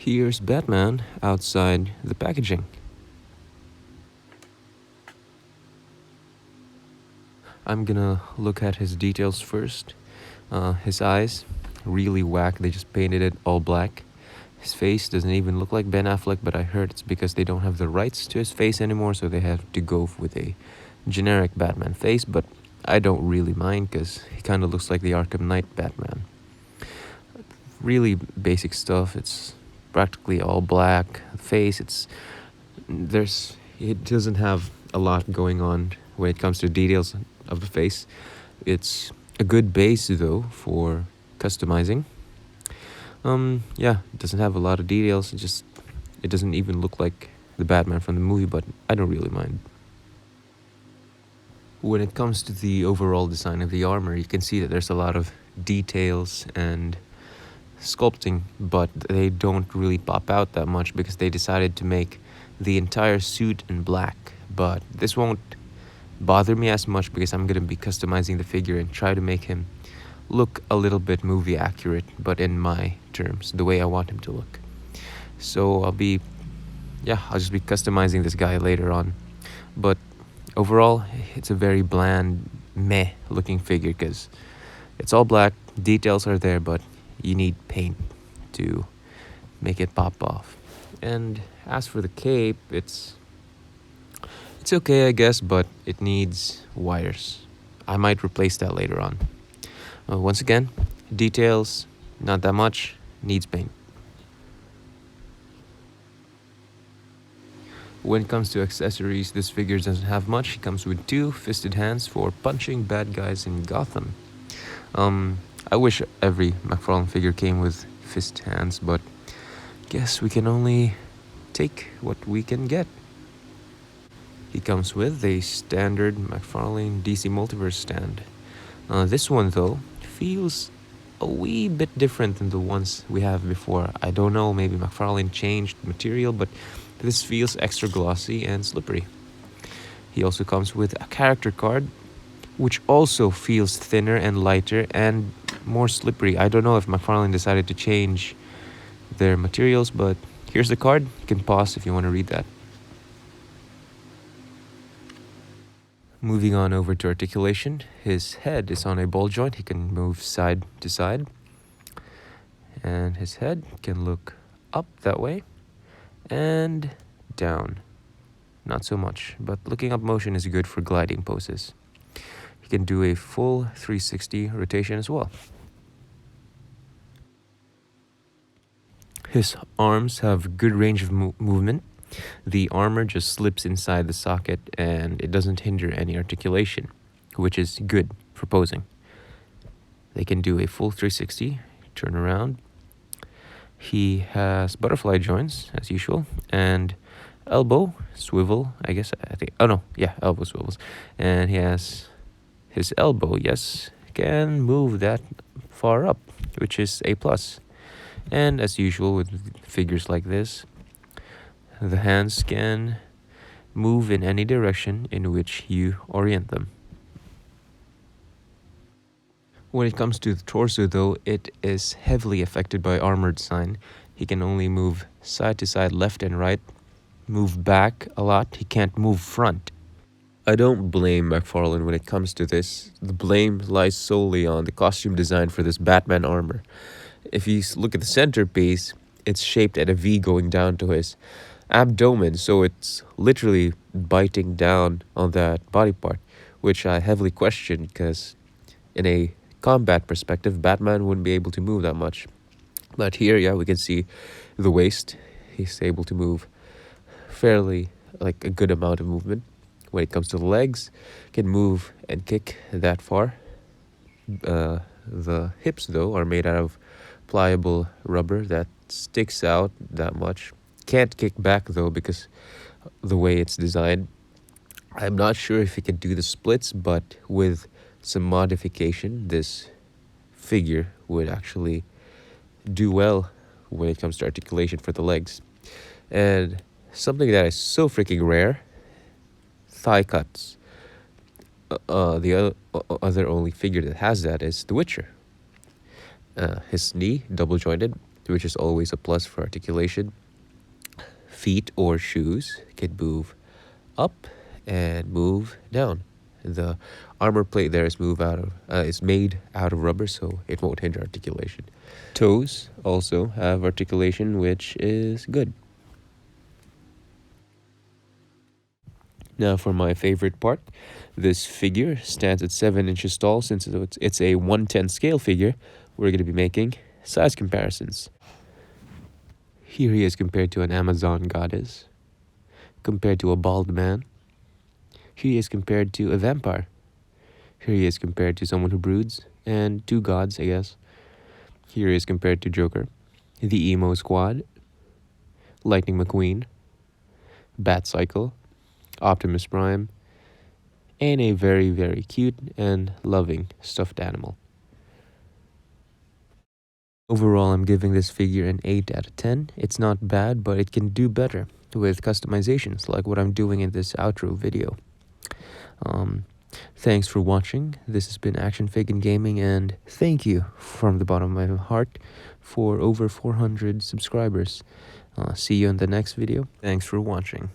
Here's Batman outside the packaging. I'm gonna look at his details first. His eyes, really whack, they just painted it all black. His face doesn't even look like Ben Affleck, but I heard it's because they don't have the rights to his face anymore, so they have to go with a generic Batman face, but I don't really mind because he kind of looks like the Arkham Knight Batman. Really basic stuff. It's practically all black. Face, it doesn't have a lot going on when it comes to details of the face. It's a good base though for customizing. Yeah, it doesn't have a lot of details. It doesn't even look like the Batman from the movie, but I don't really mind. When it comes to the overall design of the armor, you can see that there's a lot of details and sculpting, but they don't really pop out that much because they decided to make the entire suit in black. But this won't bother me as much because I'm gonna be customizing the figure and try to make him look a little bit movie accurate, but in my terms, the way I want him to look. So I'll just be customizing this guy later on. But overall, it's a very bland, meh looking figure because it's all black, details are there, but you need paint to make it pop off. And as for the cape, it's okay, I guess, but it needs wires. I might replace that later on. Once again, details, not that much, needs paint. When it comes to accessories, this figure doesn't have much. He comes with 2 fisted hands for punching bad guys in Gotham. I wish every McFarlane figure came with fist hands, but guess we can only take what we can get. He comes with a standard McFarlane DC Multiverse stand. This one, though, feels a wee bit different than the ones we have before. I don't know, maybe McFarlane changed material, but this feels extra glossy and slippery. He also comes with a character card, which also feels thinner and lighter and more slippery. I don't know if McFarlane decided to change their materials, but here's the card. You can pause if you want to read that. Moving on over to articulation, his head is on a ball joint. He can move side to side. And his head can look up that way and down. Not so much, but looking up motion is good for gliding poses. He can do a full 360 rotation as well. His arms have good range of movement. The armor just slips inside the socket and it doesn't hinder any articulation, which is good for posing. They can do a full 360, turn around. He has butterfly joints, as usual, and elbow swivel, elbow swivels. And he has his elbow, can move that far up, which is a plus. And as usual with figures like this, the hands can move in any direction in which you orient them. When it comes to the torso, though, it is heavily affected by armor design. He can only move side to side, left and right, move back a lot. He can't move front. I don't blame McFarlane when it comes to this. The blame lies solely on the costume design for this Batman armor. If you look at the centerpiece, it's shaped at a V going down to his abdomen, so it's literally biting down on that body part, which I heavily question because in a combat perspective, Batman wouldn't be able to move that much. But here, we can see the waist. He's able to move fairly, like a good amount of movement. When it comes to the legs, can move and kick that far. The hips, though, are made out of pliable rubber that sticks out that much. Can't kick back, though, because the way it's designed. I'm not sure if he can do the splits, but with some modification, this figure would actually do well when it comes to articulation for the legs. And something that is so freaking rare, thigh cuts. The other only figure that has that is The Witcher. His knee, double jointed, which is always a plus for articulation. Feet or shoes can move up and move down. The armor plate there is made out of rubber, so it won't hinder articulation. Toes also have articulation, which is good. Now for my favorite part, this figure stands at 7 inches tall. Since it's a 1/10 scale figure, we're going to be making size comparisons. Here he is compared to an Amazon goddess, compared to a bald man. Here he is compared to a vampire. Here he is compared to someone who broods, and two gods, I guess. Here he is compared to Joker, the Emo Squad, Lightning McQueen, Bat Cycle, Optimus Prime, and a very, very cute and loving stuffed animal. Overall, I'm giving this figure an 8 out of 10. It's not bad, but it can do better with customizations like what I'm doing in this outro video. Thanks for watching. This has been Action Figure Gaming, and thank you from the bottom of my heart for over 400 subscribers. See you in the next video. Thanks for watching.